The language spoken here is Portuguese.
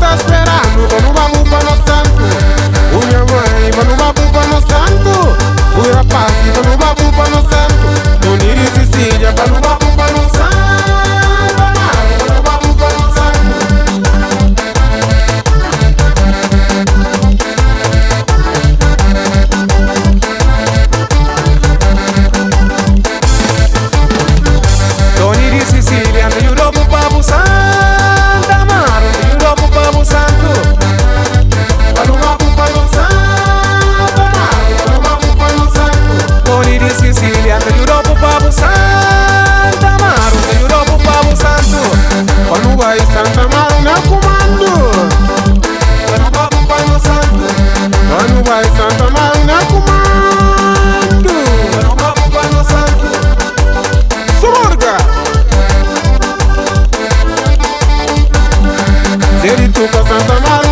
tá esperando? Tô no babu Pano Santo. O minha mãe vai no babu Pano Santo. O rapaz vai no babu Pano Santo. Tony e Cecília vai no babu Pano Santo. Vai no babu Pano Santo. Tony e Cecília no Europa Babu Santo. Amaro no Europa Babu Santo. Vai no babu Pano Santo. Vai no babu Pano Santo. Tony e Cecília no Europa Babu Santo. Amaro no Europa Babu Santo. Quando vai Santa Amaro na comando. Vai no babu Pano Santo. Quando vai Santa Amaro na comando. Vai no babu Pano Santo. Surga! Zerituca Santa Amaro